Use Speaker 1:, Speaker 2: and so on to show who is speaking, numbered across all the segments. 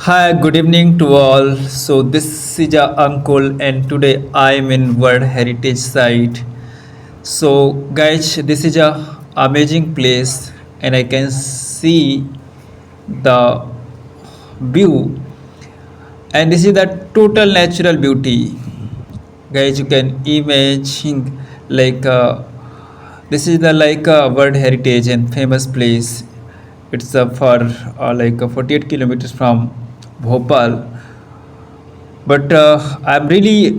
Speaker 1: Hi, good evening to all. So this is your uncle, and today I am in World Heritage Site. So guys, this is a amazing place, and I can see the view, and this is the total natural beauty. Guys, you can imagine like this is the like World Heritage and famous place. It's for like 48 kilometers from Bhopal. But I'm really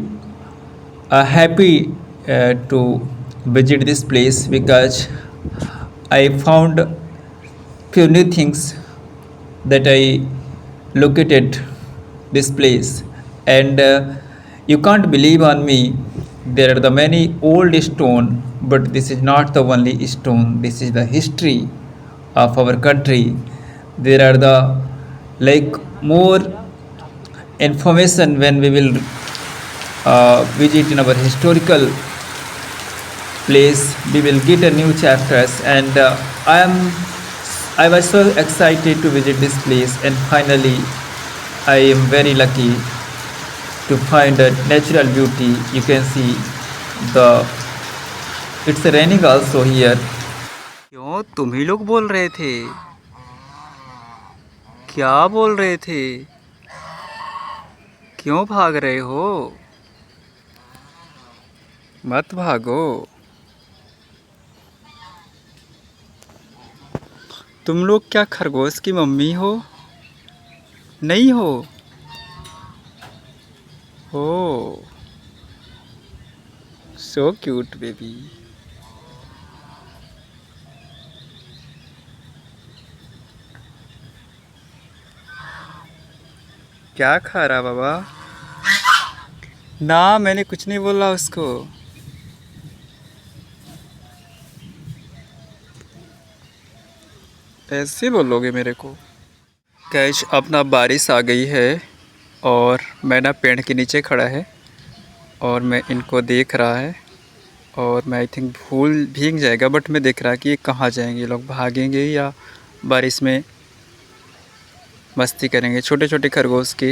Speaker 1: happy to visit this place because I found few new things that I located this place, and you can't believe on me. There are the many old stone, but this is not the only stone. This is the history of our country. There are the like more information when we will visit in our historical place. We will get a new chapters, and I was so excited to visit this place, and finally I am very lucky to find a natural beauty. You can see the it's raining also here.
Speaker 2: क्यों तुम ही लोग बोल रहे थे? क्या बोल रहे थे? क्यों भाग रहे हो? मत भागो। तुम लोग क्या खरगोश की मम्मी हो? नहीं हो? हो। So cute baby. क्या खा रहा बाबा? ना, मैंने कुछ नहीं बोला उसको। ऐसे बोलोगे मेरे को? कैश अपना बारिश आ गई है और मैं ना पेड़ के नीचे खड़ा है और मैं इनको देख रहा है और मैं आई थिंक भूल भीग जाएगा, बट मैं देख रहा कि ये कहाँ जाएंगे, ये लोग भागेंगे या बारिश में मस्ती करेंगे। छोटे छोटे खरगोश के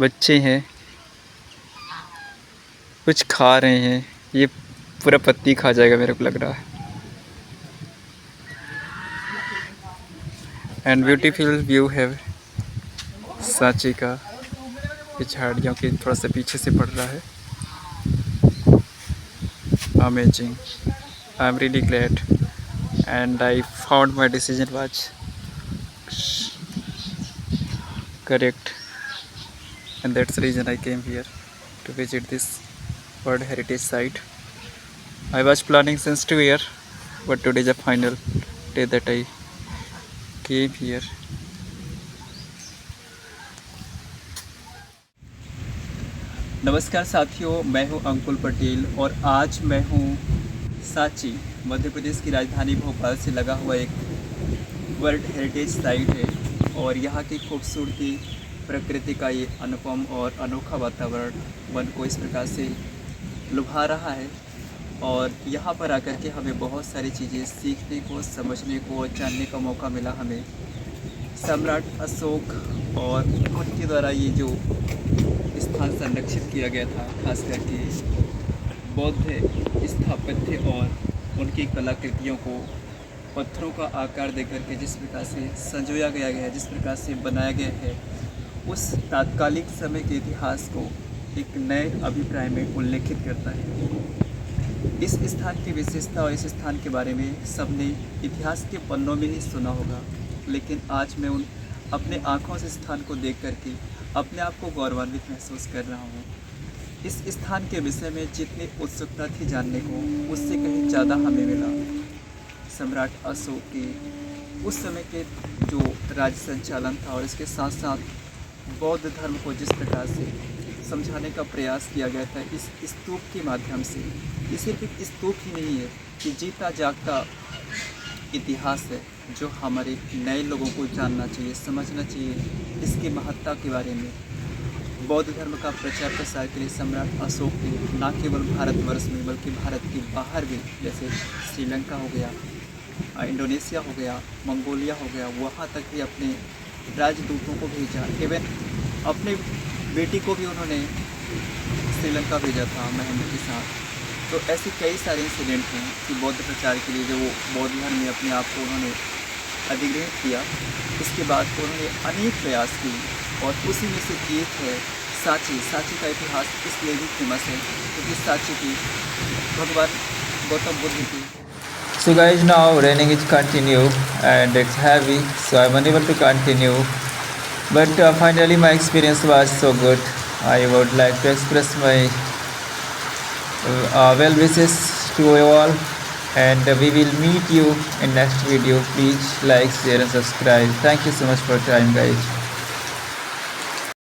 Speaker 2: बच्चे हैं, कुछ खा रहे हैं। ये पूरा पत्ती खा जाएगा मेरे को लग रहा है। एंड ब्यूटीफुल व्यू है सांची का। ये झाड़ियों के थोड़ा सा पीछे से पड़ रहा है। Amazing, I am really glad and I found my decision was correct, and that's the reason I came here to visit this World Heritage Site. I was planning since 2 years, but today is the final day that I came here.
Speaker 1: नमस्कार साथियों, मैं हूं अंकुल पटेल और आज मैं हूं सांची, मध्य प्रदेश की राजधानी भोपाल से लगा हुआ एक वर्ल्ड हेरिटेज साइट है और यहाँ की खूबसूरती, प्रकृति का ये अनुपम और अनोखा वातावरण मन को इस प्रकार से लुभा रहा है। और यहाँ पर आकर के हमें बहुत सारी चीज़ें सीखने को, समझने को और जानने का मौका मिला हमें। सम्राट अशोक और उनके द्वारा ये जो स्थान संरक्षित किया गया था, खास करके बौद्ध स्थापत्य और उनकी कलाकृतियों को पत्थरों का आकार देकर के जिस प्रकार से संजोया गया है, जिस प्रकार से बनाया गया है, उस तात्कालिक समय के इतिहास को एक नए अभिप्राय में उल्लेखित करता है। इस स्थान की विशेषता और इस स्थान के बारे में सबने इतिहास के पन्नों में ही सुना होगा, लेकिन आज मैं उन अपने आँखों से स्थान को देख करके अपने आप को गौरवान्वित महसूस कर रहा हूँ। इस स्थान के विषय में जितनी उत्सुकता थी जानने को, उससे कहीं ज़्यादा हमें मिला। सम्राट अशोक के उस समय के जो राज्य संचालन था और इसके साथ साथ बौद्ध धर्म को जिस प्रकार से समझाने का प्रयास किया गया था इस स्तूप के माध्यम से। ये सिर्फ एक स्तूप ही नहीं है, कि जीता जागता इतिहास है जो हमारे नए लोगों को जानना चाहिए, समझना चाहिए इसकी महत्ता के बारे में। बौद्ध धर्म का प्रचार प्रसार के लिए सम्राट अशोक ने न केवल भारतवर्ष में बल्कि भारत के बाहर भी, जैसे श्रीलंका हो गया, इंडोनेशिया हो गया, मंगोलिया हो गया, वहाँ तक भी अपने
Speaker 3: राजदूतों को भेजा, इवन अपने बेटी को भी उन्होंने श्रीलंका भेजा था महेंद्र के साथ। तो ऐसे कई सारे इंसिडेंट हैं कि बौद्ध प्रचार के लिए जो वो बौद्ध धर्म में अपने आप को उन्होंने अधिग्रहित किया। इसके बाद उन्होंने अनेक प्रयास किए और उसी में से एक है सांची। सांची का इतिहास इसलिए भी फेमस है क्योंकि सांची की भगवान गौतम बुद्ध की।
Speaker 1: So guys, now raining is continue and it's heavy, so I'm unable to continue. But finally my experience was so good. I would like to express my well wishes to you all, and we will meet you in next video. Please like, share and subscribe. Thank you so much for your time, guys.